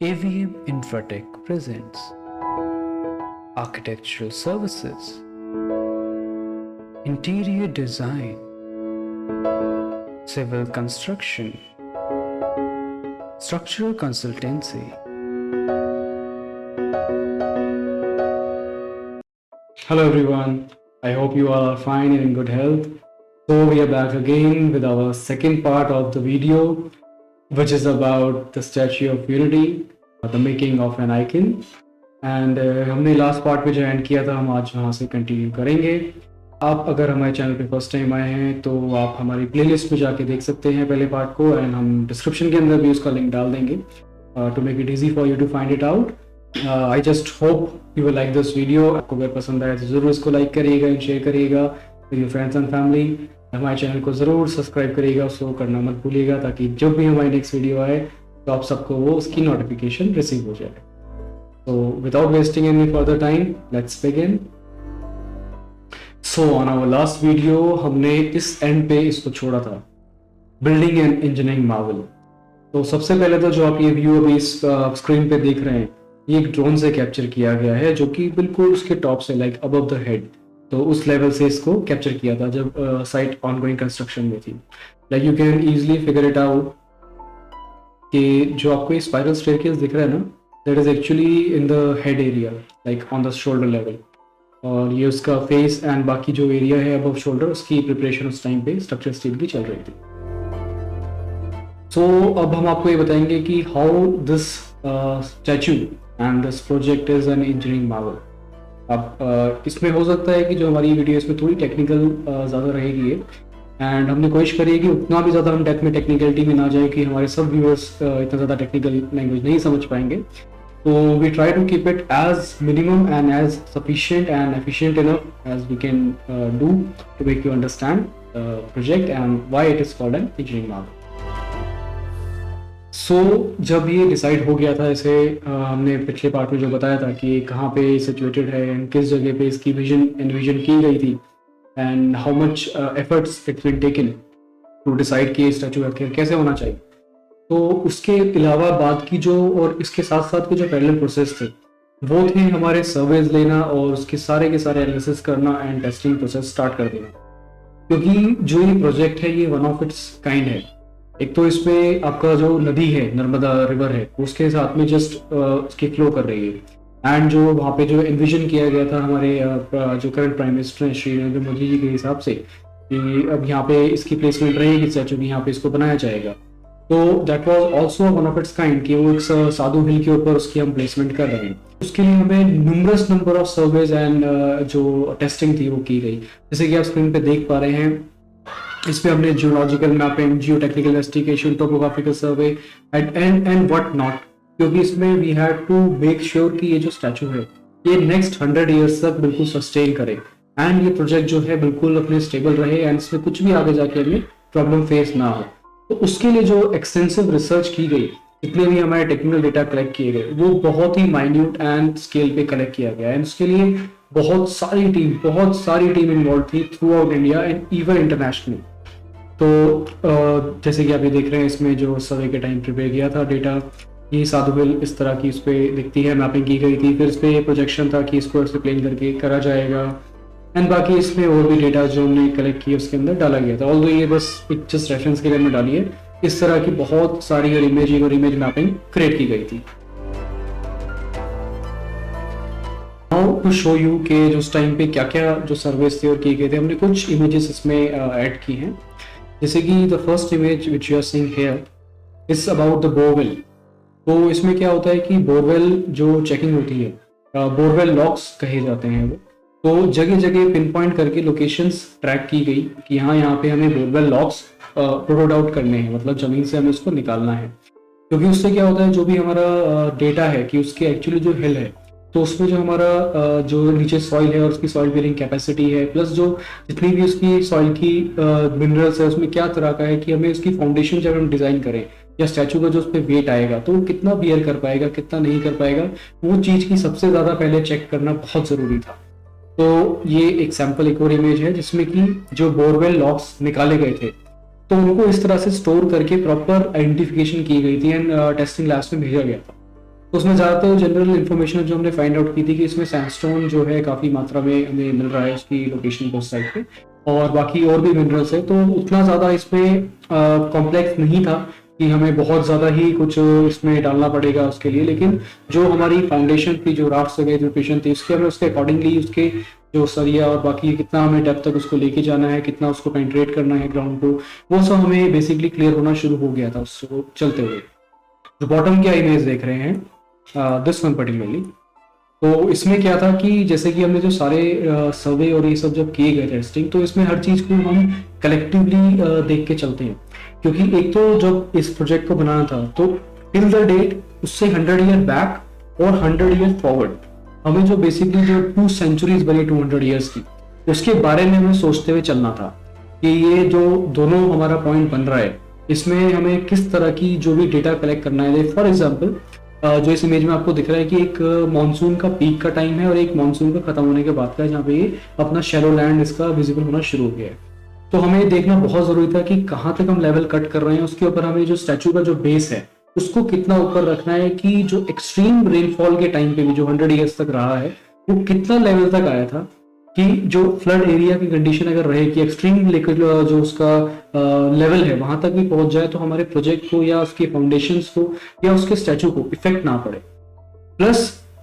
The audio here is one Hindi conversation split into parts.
AVM Infratech presents Architectural Services, Interior Design, Civil Construction, Structural Consultancy. Hello everyone, I hope you all are fine and in good health. So we are back again with our second part of the video, which is about the Statue of Unity, the making of an icon. And हमने लास्ट पार्ट पे जो एंड किया था, हम आज वहाँ से कंटिन्यू करेंगे. आप अगर हमारे चैनल पे फर्स्ट टाइम आए हैं तो आप हमारी प्लेलिस्ट में जाके देख सकते हैं पहले पार्ट को, एंड हम डिस्क्रिप्शन के अंदर भी उसका लिंक डाल देंगे to make it easy for you to find it out. I just hope you will like this video. आपको अगर पसंद आए तो ज़रूर इसको लाइक करिएगा एंड शेयर करिएगा with your friends and family. हमारे चैनल को ज़रूर सब्सक्राइब करिएगा, उसको करना मत भूलिएगा, ताकि जब भी हमारी नेक्स्ट वीडियो आए तो आप सबको वो उसकी नोटिफिकेशन रिसीव हो जाए. So without wasting any further time, let's begin. So on our last video हमने इस एंड पे इसको छोड़ा था, बिल्डिंग एंड इंजीनियरिंग मार्वल. तो सबसे पहले तो जो आप ये व्यू अभी इस स्क्रीन पे देख रहे हैं, ये एक ड्रोन से कैप्चर किया गया है, जो कि बिल्कुल उसके टॉप से लाइक अबव द हेड, तो उस लेवल से इसको कैप्चर किया था जब साइट ऑनगोइंग कंस्ट्रक्शन में थी. Like you can easily figure it out कि जो आपको ये स्पाइरल स्टेयरकेस दिख रहा है ना, that is actually in the head area, like on the shoulder level. और ये उसका फेस एंड बाकी जो एरिया है अबव शोल्डर, उसकी प्रिपरेशन उस टाइम पे स्ट्रक्चर स्टील की चल रही थी. सो अब हम आपको ये बताएंगे कि how this statue and this project is an engineering Marvel. अब इसमें हो सकता है कि जो हमारी वीडियो इसमें थोड़ी टेक्निकल ज़्यादा रहेगी, एंड हमने कोशिश करी है कि उतना भी ज़्यादा हम टेक्निकलिटी में ना जाए कि हमारे सब व्यूअर्स इतना ज़्यादा टेक्निकल लैंग्वेज नहीं समझ पाएंगे. तो we try to keep it as minimum and as sufficient and efficient enough as we can do to make you understand project and why it is called an engineering marvel. So जब ये डिसाइड हो गया था, इसे हमने पिछले पार्ट में जो बताया था कि कहाँ पे सिचुएटेड है एंड किस जगह पे इसकी एनविजन की गई थी, and how much efforts it's been taken to decide कि स्टैचू आखिर कैसे होना चाहिए. तो उसके अलावा बाद की जो और इसके साथ साथ के जो पैरेलल प्रोसेस थे, वो थे हमारे सर्वेज लेना और उसके सारे एनालिसिस करना एंड टेस्टिंग प्रोसेस स्टार्ट कर देना. क्योंकि जो ये प्रोजेक्ट है, ये वन ऑफ इट्स काइंड है. एक तो इसमें आपका जो नदी है, नर्मदा रिवर है, उसके साथ में जस्ट उसकी फ्लो कर रही है. एंड जो वहाँ पे जो एनविजन किया गया था हमारे जो करंट प्राइम मिनिस्टर हैं श्री नरेंद्र मोदी जी के हिसाब से, कि अब यहाँ पे इसकी प्लेसमेंट रहेगी स्टैचू की, यहाँ पे इसको बनाया जाएगा. तो that was also one of its kind कि वो एक साधु हिल के ऊपर उसकी हम प्लेसमेंट कर रहे हैं. उसके लिए हमें numerous number of surveys and जो टेस्टिंग थी वो की गई. जैसे कि आप स्क्रीन पे देख पा रहे हैं, इसमें हमने geological mapping, geotechnical investigation, topographical survey and what not, क्योंकि इसमें we had to make sure कि ये जो स्टैचू है ये नेक्स्ट 100 ईयर्स तक बिल्कुल सस्टेन करे एंड ये प्रोजेक्ट जो है बिल्कुल अपने स्टेबल रहे एंड इसमें कुछ भी आगे जाके हमें प्रॉब्लम फेस ना हो. तो उसके लिए जो एक्सटेंसिव रिसर्च की गई, जितने भी हमारे टेक्निकल डेटा कलेक्ट किए गए, वो बहुत ही माइन्यूट एंड स्केल पे कलेक्ट किया गया एंड उसके लिए बहुत सारी टीम इन्वॉल्व थी through out India and even internationally. तो जैसे कि आप ये देख रहे हैं, इसमें जो सर्वे के टाइम प्रिपेयर किया था डेटा, ये साधु हिल इस तरह की उस पर दिखती है, मैपिंग की गई थी. फिर इस पर प्रोजेक्शन था कि इसको एक्सप्लेन करके करा जाएगा एंड बाकी इसमें और भी डेटा जो हमने कलेक्ट किए उसके अंदर डाला गया था. ऑल्दो ये बस एक जस्ट रेफरेंस के लिए में डाली है. इस तरह की बहुत सारी इमेज मैपिंग क्रिएट की गई थी. नाउ टू शो यू के जो उस टाइम पे क्या क्या जो सर्वेस थे और किए गए थे, हमने कुछ इमेजेस इसमें ऐड की हैं. जैसे कि the first image which you are seeing here is about the borewell. तो इसमें क्या होता है कि बोरवेल जो चेकिंग होती है, बोरवेल लॉक्स कहे जाते हैं वो, तो जगह जगह पिन पॉइंट करके लोकेशंस ट्रैक की गई कि यहाँ पे हमें बोरवेल लॉक्स प्रोड आउट करने हैं, मतलब जमीन से हमें उसको निकालना है. क्योंकि उससे क्या होता है, जो भी हमारा डेटा है कि उसके एक्चुअली जो हिल है, तो उसमें जो हमारा जो नीचे सॉइल है और उसकी सॉइल बेरिंग कैपेसिटी है, प्लस जो जितनी भी उसकी सॉइल की मिनरल्स है, उसमें क्या तरह का है कि हमें उसकी फाउंडेशन जब हम डिजाइन करें या स्टैचू का जो उस पर वेट आएगा तो वो कितना बियर कर पाएगा, कितना नहीं कर पाएगा, वो चीज़ की सबसे ज़्यादा पहले चेक करना बहुत ज़रूरी था. तो ये एक सैम्पल एक और इमेज है जिसमें कि जो बोरवेल लॉक्स निकाले गए थे, तो उनको इस तरह से स्टोर करके प्रॉपर आइडेंटिफिकेशन की गई थी एंड टेस्टिंग लैब्स में भेजा गया था. तो उसमें ज़्यादातर जनरल इन्फॉर्मेशन जो हमने फाइंड आउट की थी कि इसमें सैंडस्टोन जो है काफ़ी मात्रा में हमें मिल रहा है उसकी लोकेशन को उस साइड पे, और बाकी और भी मिनरल्स है, तो उतना ज़्यादा इसमें कॉम्प्लेक्स नहीं था कि हमें बहुत ज़्यादा ही कुछ इसमें डालना पड़ेगा उसके लिए। लेकिन जो हमारी फाउंडेशन थी, जो राफ्ट वगैरह प्रिपरेशन थी, उसके हमें उसके अकॉर्डिंगली उसके जो सरिया और बाकी कितना हमें डेप्थ तक उसको लेके जाना है, कितना उसको पेंट्रेट करना है ग्राउंड को, वो सब हमें बेसिकली क्लियर होना शुरू हो गया था उसको चलते हुए। जो बॉटम की इमेज देख रहे हैं, दिस वन पर्टिकुलरली, तो इसमें क्या था कि जैसे कि हमने जो सारे सर्वे और ये सब जब किए गए टेस्टिंग, तो इसमें हर चीज़ को हम कलेक्टिवली देख के चलते हैं, क्योंकि एक तो जब इस प्रोजेक्ट को बनाना था तो टिल द डेट उससे 100 ईयर बैक और 100 ईयर फॉरवर्ड हमें जो बेसिकली जो 2 सेंचुरीज बनी 200 ईयर्स की, उसके बारे में हमें सोचते हुए चलना था कि ये जो दोनों हमारा पॉइंट बन रहा है, इसमें हमें किस तरह की जो भी डेटा कलेक्ट करना है। फॉर एग्जाम्पल जो इस इमेज में आपको दिख रहा है कि एक मानसून का पीक का टाइम है और एक मानसून का खत्म होने के बाद का है, जहाँ पे ये अपना शैलो लैंड इसका विजिबल होना शुरू हो गया है। तो हमें देखना बहुत जरूरी था कि कहाँ तक हम लेवल कट कर रहे हैं, उसके ऊपर हमें जो स्टैचू का जो बेस है उसको कितना ऊपर रखना है कि जो एक्सट्रीम रेनफॉल के टाइम पे भी जो 100 ईयर्स तक रहा है वो कितना लेवल तक आया था, कि जो फ्लड एरिया की कंडीशन अगर रहे कि एक्सट्रीम जो उसका लेवल है वहां तक भी पहुंच जाए तो हमारे प्रोजेक्ट को या उसके फाउंडेशंस को या उसके स्टैचू को इफेक्ट ना पड़े। प्लस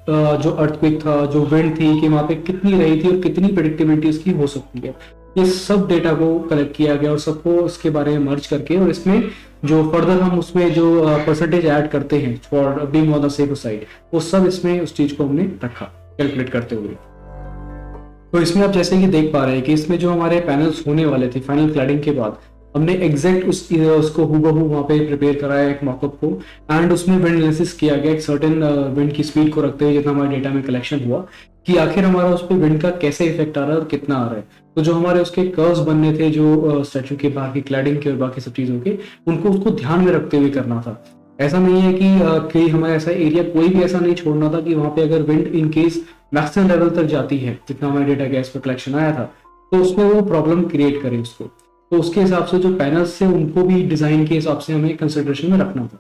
जो अर्थक्वेक था, जो विंड थी कि वहां पे कितनी रही थी और कितनी प्रेडिक्टेबिलिटी उसकी हो सकती है, ये सब डेटा को कलेक्ट किया गया और सबको इसके बारे में मर्ज करके, और इसमें जो फर्दर हम उसमें जो परसेंटेज ऐड करते हैं for being on the safe side, वो सब इसमें उस चीज को हमने रखा कैलकुलेट करते हुए। तो इसमें आप जैसे कि देख पा रहे हैं कि इसमें जो हमारे पैनल्स होने वाले थे फाइनल क्लैडिंग के बाद, हमने एग्जैक्ट उसको हूबहू वहाँ पे प्रिपेयर कराया एक मॉकअप को, एंड उसमें विंड एनालिसिस किया गया एक सर्टेन विंड की स्पीड को रखते हुए जितना हमारे डेटा में कलेक्शन हुआ कि आखिर हमारा उस पर विंड का कैसे इफेक्ट आ रहा है और कितना आ रहा है। तो जो हमारे उसके कर्व्स बनने थे जो स्टैचू के बाहर की क्लैडिंग के और बाकी सब चीज़ों के, उनको उसको ध्यान में रखते हुए करना था। ऐसा नहीं है कि कहीं हमारा ऐसा एरिया कोई भी ऐसा नहीं छोड़ना था कि वहाँ पे अगर wind in case maximum level तक जाती है जितना हमारे डेटा गैस पर कलेक्शन आया था, तो उसमें वो प्रॉब्लम क्रिएट करे उसको। तो उसके हिसाब से जो पैनल्स थे उनको भी डिजाइन के हिसाब से हमें कंसिडरेशन में रखना था।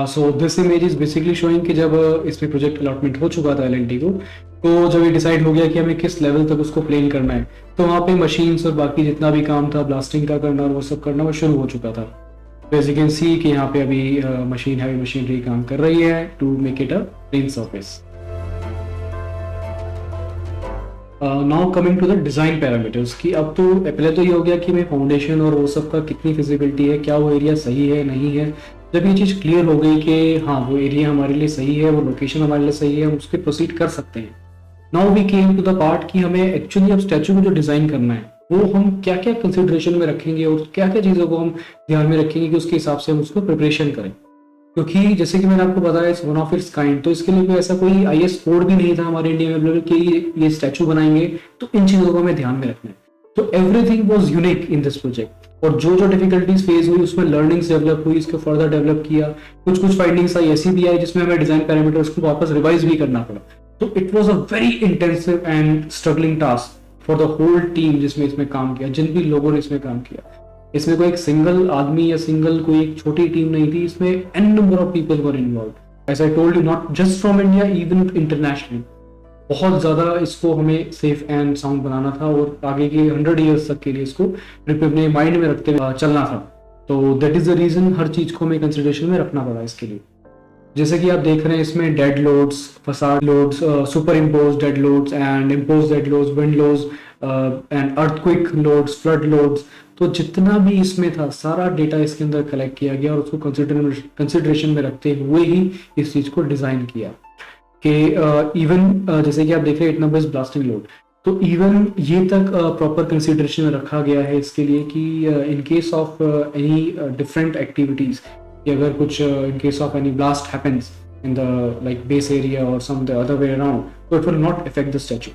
So this image is basically showing कि जब इसमें प्रोजेक्ट अलॉटमेंट हो चुका था एलएनटी को, तो जब ये डिसाइड हो गया कि हमें किस लेवल तक उसको प्लेन करना है, तो वहाँ पे मशीन्स और बाकी जितना भी काम था ब्लास्टिंग का करना और वो सब करना वो शुरू हो चुका था। एज यू कैन सी कि यहाँ पे अभी मशीन हैवी मशीनरी काम कर रही है to make it a plane surface. Now coming to the design parameters, कि अब तो पहले तो ये हो गया कि हमें फाउंडेशन और वो सब का कितनी फिजिबिलिटी है, क्या वो एरिया सही है नहीं है। जब ये चीज़ क्लियर हो गई कि हाँ वो एरिया हमारे लिए सही है, वो लोकेशन हमारे लिए सही है, हम उसके प्रोसीड कर सकते हैं। Now we came to the part कि हमें एक्चुअली अब स्टैचू को जो डिजाइन करना है वो हम क्या क्या कंसिडरेशन में रखेंगे और क्या क्या चीज़ों को हम ध्यान में रखेंगे कि उसके हिसाब से हम उसको प्रिपरेशन करें। क्योंकि जैसे कि मैंने आपको बताया it's one of its kind, तो इसके लिए कोई ऐसा कोई आईएस कोड भी नहीं था हमारे इंडिया में अवेलेबल कि ये स्टैचू बनाएंगे तो इन चीज़ों को हमें ध्यान में रखना है। तो everything was unique in this project, और जो जो डिफिकल्टीज फेस हुई उसमें लर्निंग्स डेवलप हुई, इसको फर्दर डेवलप किया। कुछ फाइंडिंग्स आई ऐसी भी आई जिसमें हमें डिजाइन पैरामीटर्स को वापस रिवाइज भी करना पड़ा। तो it was a very intensive and struggling task for the whole team जिसमें इसमें काम किया, जिन भी लोगों ने इसमें काम किया। इसमें कोई एक सिंगल आदमी या सिंगल कोई एक छोटी टीम नहीं थी, इसमें an number of people were involve. As I told you, not just from India, even internationally बहुत ज्यादा इसको हमें सेफ एंड साउंड बनाना था और आगे के 100 ईयर्स तक के लिए इसको अपने माइंड में रखते हुए चलना था। तो दैट इज द रीजन हर चीज को हमें कंसिडरेशन में रखना पड़ा इसके लिए। जैसे कि आप देख रहे हैं इसमें dead loads, facade loads, super impose dead loads and impose dead loads, wind loads and earthquake loads, flood loads, तो जितना भी इसमें था सारा डेटा इसके अंदर कलेक्ट किया गया और उसको कंसिडरेशन में रखते हुए ही इस चीज को डिजाइन किया। कि इवन जैसे कि आप देख रहे हैं 8 नंबर ब्लास्टिंग लोड, तो इवन ये तक प्रॉपर कंसिडरेशन में रखा गया है इसके लिए कि in case of any different activities, कि अगर कुछ in case of any blast happens in the like base area और some the other way around, तो it will not affect the statue.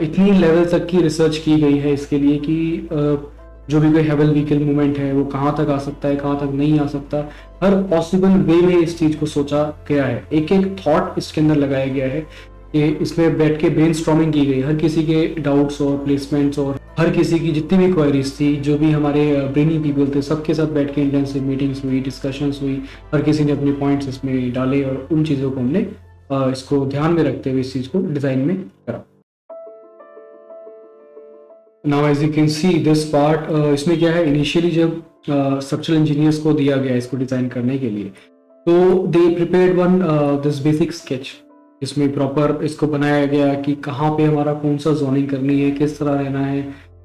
इतनी लेवल तक की रिसर्च की गई है इसके लिए कि जो भी कोई हेवल व्हीकल मूवमेंट है वो कहाँ तक आ सकता है, कहाँ तक नहीं आ सकता, हर पॉसिबल वे में इस चीज को सोचा गया है। एक एक थॉट इसके अंदर लगाया गया है कि इसमें बैठ के ब्रेनस्टॉर्मिंग की गई, हर किसी के डाउट्स और प्लेसमेंट्स और हर किसी की जितनी भी क्वेरीज थी, जो भी हमारे ब्रेनी पीपल थे, सबके साथ बैठ के इंटेंसिव मीटिंग्स हुई, डिस्कशंस हुई, हर किसी ने अपने पॉइंट्स इसमें डाले और उन चीज़ों को हमने इसको ध्यान में रखते हुए इस चीज़ को डिज़ाइन में करा। Now as you can see this part, इसमें क्या है, इनिशियली जब स्ट्रक्चरल इंजीनियर्स को दिया गया इसको डिज़ाइन करने के लिए, तो they prepared one this basic sketch. इसमें प्रॉपर इसको बनाया गया कि कहाँ पे हमारा कौन सा जोनिंग करनी है, किस तरह रहना है,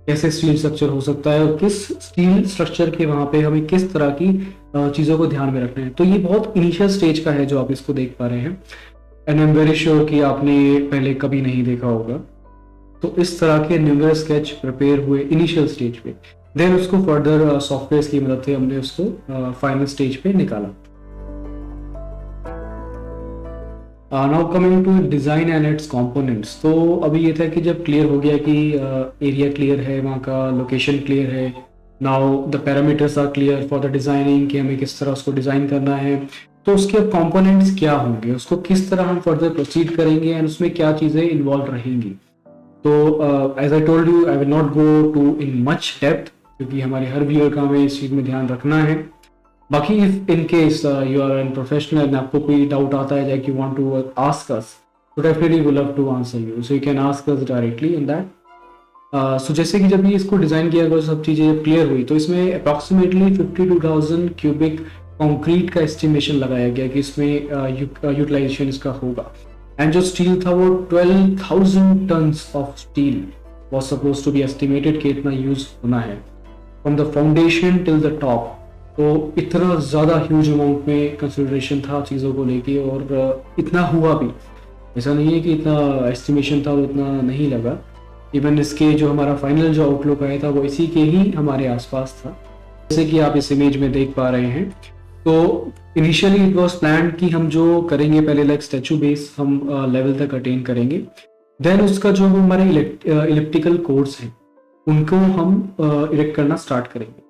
कैसे स्टील स्ट्रक्चर हो सकता है और किस स्टील स्ट्रक्चर के वहाँ पे हमें किस तरह की चीज़ों को ध्यान में रखना है। तो ये बहुत इनिशियल स्टेज का है जो आप इसको देख पा रहे हैं, and I am very sure कि आपने पहले कभी नहीं देखा होगा। तो इस तरह के न्यूमरस स्केच प्रिपेयर हुए इनिशियल स्टेज पे, देन उसको फर्दर सॉफ्टवेयर की मदद से हमने उसको फाइनल स्टेज पे निकाला। Now coming to design and its components. तो अभी ये था कि जब क्लियर हो गया कि एरिया क्लियर है, वहाँ का लोकेशन क्लियर है, now the parameters are clear for the designing कि हमें किस तरह उसको डिज़ाइन करना है, तो उसके अब कंपोनेंट्स क्या होंगे, उसको किस तरह हम फर्दर प्रोसीड करेंगे एंड उसमें क्या चीज़ें इन्वॉल्व रहेंगी। तो as I told you, I will not go to in much depth, क्योंकि हमारे हर व्यूअर का हमें इस चीज़ में ध्यान रखना है। बाकी if in case you are an professional and आपको कोई डाउट आता है that you want to ask us, तो definitely we love to answer you, so you can ask us directly in that. So जैसे कि जब ये इसको डिज़ाइन किया गया, सब चीज़ें जब क्लियर हुई, तो इसमें अप्रॉक्सीमेटली 52,000 क्यूबिक कंक्रीट का एस्टिमेशन लगाया गया कि इसमें यूटिलाइजेशन इसका होगा। एंड जो स्टील था वो 12,000 tons of steel was suppose to be estimated कि इतना यूज होना है from the foundation till the top. तो इतना ज़्यादा ह्यूज अमाउंट में कंसिडरेशन था चीज़ों को लेके, और इतना हुआ भी। ऐसा नहीं है कि इतना एस्टिमेशन था वो इतना नहीं लगा। इवन इसके जो हमारा फाइनल जो आउटलुक आया था वो इसी के ही हमारे आसपास था, जैसे कि आप इस इमेज में देख पा रहे हैं। तो इनिशियली इट वॉज प्लान कि हम जो करेंगे पहले लाइक स्टैचू बेस हम लेवल तक अटेन करेंगे, देन उसका जो हमारे इलेक्ट्रिकल कोर्स हैं उनको हम इरेक्ट करना स्टार्ट करेंगे।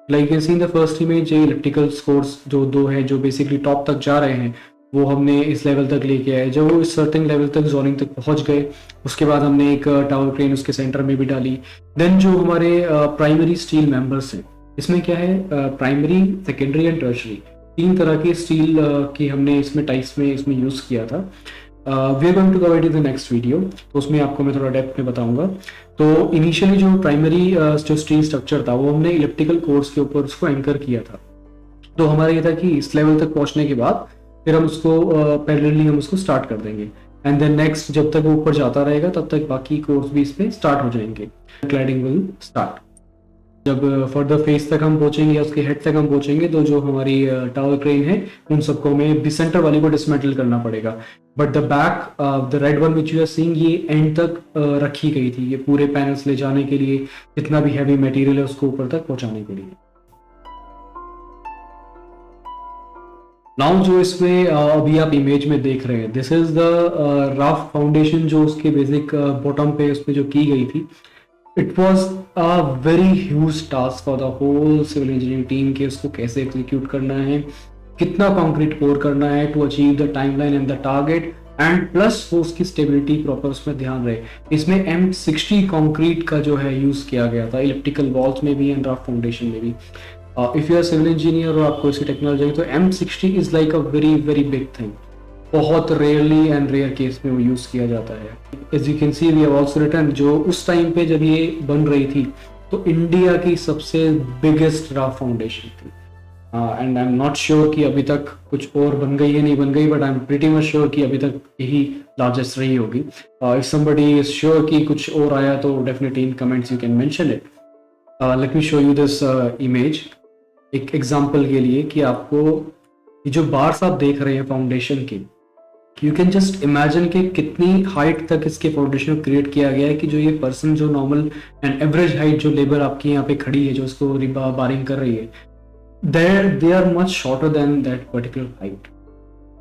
Like you see in the first image, ये इलेक्ट्रिकल कोर्स जो दो है जो बेसिकली टॉप तक जा रहे हैं, वो हमने इस लेवल तक लेके आए। जब वो इस सर्टेन लेवल तक जोनिंग तक पहुंच गए, उसके बाद हमने एक टावर क्रेन उसके सेंटर में भी डाली। देन जो हमारे प्राइमरी स्टील मेंबर्स हैं, इसमें क्या है, प्राइमरी, सेकेंडरी एंड टर्शरी, तीन तरह के स्टील की हमने इसमें टाइप्स में इसमें यूज़ किया था। We are going to cover it in the next video, तो उसमें आपको मैं थोड़ा डेप्थ में बताऊंगा। तो इनिशियली जो प्राइमरी जो स्टील स्ट्रक्चर था वो हमने इलेक्ट्रिकल कोर्स के ऊपर उसको एंकर किया था। तो हमारा ये था कि इस लेवल तक पहुंचने के बाद फिर हम उसको पैरेलली हम उसको स्टार्ट कर देंगे, एंड देन नेक्स्ट जब तक वो ऊपर जाता रहेगा तब तक बाकी कोर्स भी इस पे स्टार्ट हो जाएंगे। Cladding will start. जब फर्दर फेस तक हम पहुंचेंगे या उसके हेड तक हम पहुंचेंगे, तो जो हमारी टावर क्रेन है उन सबको हमें सेंटर वाली को डिसमेंटल करना पड़ेगा। But the back the red one which you are seeing, ये एंड तक रखी गई थी, ये पूरे पैनल्स ले जाने के लिए, जितना भी हैवी मटेरियल है उसको ऊपर तक पहुंचाने के लिए। नाउ जो इसमें अभी आप इमेज में देख रहे हैं, this is the raft foundation जो उसके बेसिक बॉटम पे उसमें जो की गई थी। It was a very huge task for the whole civil engineering team कि उसको कैसे एग्जीक्यूट करना है, कितना कंक्रीट पोर करना है to achieve the timeline and the target, and plus वो उसकी स्टेबिलिटी प्रॉपर उसमें ध्यान रहे। इसमें M60 कंक्रीट का जो है यूज किया गया था, इलेक्ट्रिकल वॉल्स में भी एंड राफ्ट फाउंडेशन में भी। If you are civil engineer और आपको इसकी टेक्नोलॉजी, तो M60 is like a very very big thing. बहुत रेयरली एंड रेयर केस में वो यूज किया जाता है। As you can see we have also written, जो उस टाइम पे जब ये बन रही थी तो इंडिया की सबसे बिगेस्ट राफ्ट फाउंडेशन थी। And I am not sure कि अभी तक कुछ और बन गई है नहीं बन गई, but I am pretty much sure कि अभी तक यही लार्जेस्ट रही होगी। इफ समबडी इज श्योर कि कुछ और आया तो definitely in comments you can mention it. Let me show you this image एक एग्जांपल के लिए कि आपको ये जो बार्स आप देख रहे हैं फाउंडेशन की, यू कैन जस्ट इमेजिन कि कितनी हाइट तक इसके फाउंडेशन को क्रिएट किया गया है कि जो ये पर्सन जो नॉर्मल एंड एवरेज हाइट जो लेबर आपकी यहाँ पे खड़ी है जो उसको बारिंग कर रही है, they are much shorter than that particular height.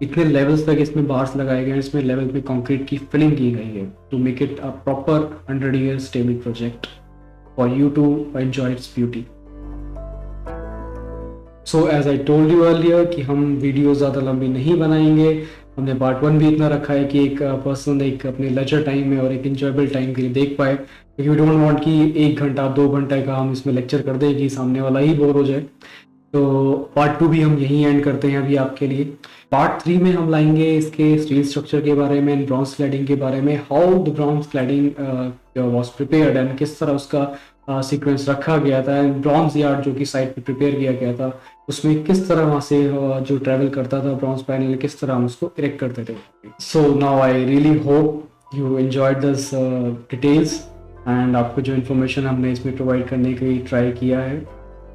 इतने लेवल्स तक इसमें बार्स लगाए गए हैं, इसमें लेवल में कंक्रीट की फिलिंग की गई है to make it a proper 100 year stable project for you to enjoy its beauty. So as I told you earlier कि हम वीडियो ज़्यादा लंबी नहीं बनाएंगे। हमने पार्ट 1 भी इतना रखा है कि एक पर्सन एक अपने लेजर टाइम में और एक इंजॉयबल टाइम के लिए देख पाए क्योंकि वी डोंट वांट कि 1 घंटा 2 घंटे का हम इसमें लेक्चर कर दें कि सामने वाला ही बोर हो जाए। तो पार्ट 2 भी हम यहीं एंड करते हैं अभी आपके लिए। पार्ट 3 में हम लाएंगे इसके स्टील स्ट्रक्चर के बारे में, ब्रॉन्ज क्लैडिंग के बारे में, how the bronze cladding was prepared and किस तरह उसका सीक्वेंस रखा गया था, एंड ब्रॉन्ज यार्ड जो कि साइट पे प्रिपेयर किया गया था उसमें किस तरह वहाँ से जो ट्रैवल करता था ब्रॉन्ज पैनल, किस तरह हम उसको इरेक्ट करते थे। So now I really hope you enjoyed this details, and आपको जो इन्फॉर्मेशन हमने इसमें प्रोवाइड करने की ट्राई किया है,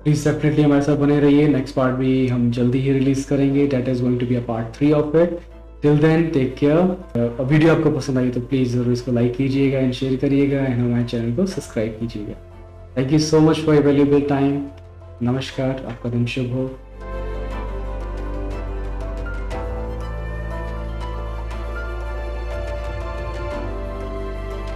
प्लीज डेफिनेटली हमारे साथ बने रहिए। नेक्स्ट पार्ट भी हम जल्दी ही रिलीज करेंगे, that is going to be a part 3 of it. Till then take care. Video आपको पसंद आई तो प्लीज़ ज़रूर इसको लाइक कीजिएगा एंड शेयर करिएगा एंड हमारे चैनल को सब्सक्राइब कीजिएगा। Thank you so much for your valuable time. नमस्कार, आपका दिन शुभ हो।